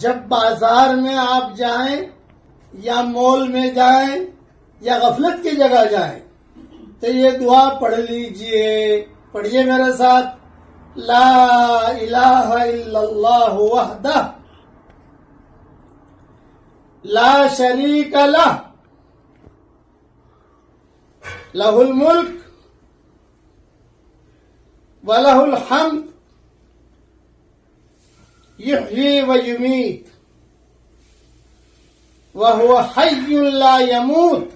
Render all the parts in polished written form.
جب بازار میں آپ جائیں یا مال میں جائیں یا غفلت کی جگہ جائیں تو یہ دعا پڑھ لیجئے. پڑھیے میرے ساتھ. لا الہ الا اللہ وحدہ لا شریک لہ لہ الملک وَلَهُ الْحَمْدُ يُحْيِي وَيُمِيتُ وَهُوَ حَيٌّ لَا يَمُوتُ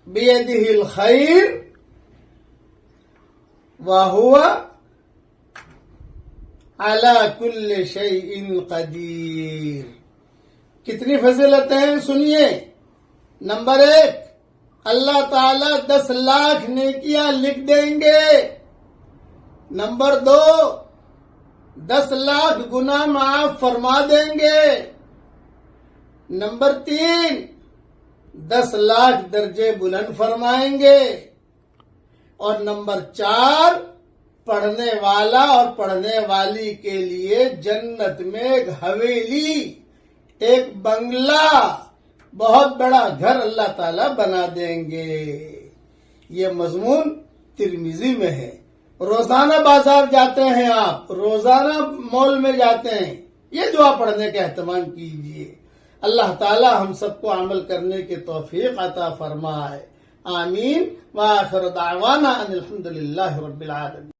بِيَدِهِ الْخَيْرُ وَهُوَ عَلَى كُلِّ شَيْءٍ قَدِيرٌ. کتنی فضیلتیں ہیں سنیے. نمبر 1، اللہ تعالیٰ 10 لاکھ نیکیاں لکھ دیں گے. نمبر 2، 10 لاکھ گناہ معاف فرما دیں گے. نمبر 3، 10 لاکھ درجے بلند فرمائیں گے. اور نمبر 4، پڑھنے والا اور پڑھنے والی کے لیے جنت میں ایک حویلی، ایک بنگلہ، بہت بڑا گھر اللہ تعالیٰ بنا دیں گے. یہ مضمون ترمذی میں ہے. روزانہ بازار جاتے ہیں آپ، روزانہ مال میں جاتے ہیں، یہ دعا پڑھنے کا اہتمام کیجیے. اللہ تعالیٰ ہم سب کو عمل کرنے کی توفیق عطا فرمائے. آمین. وآخر دعوانا ان الحمد للہ رب العالمین.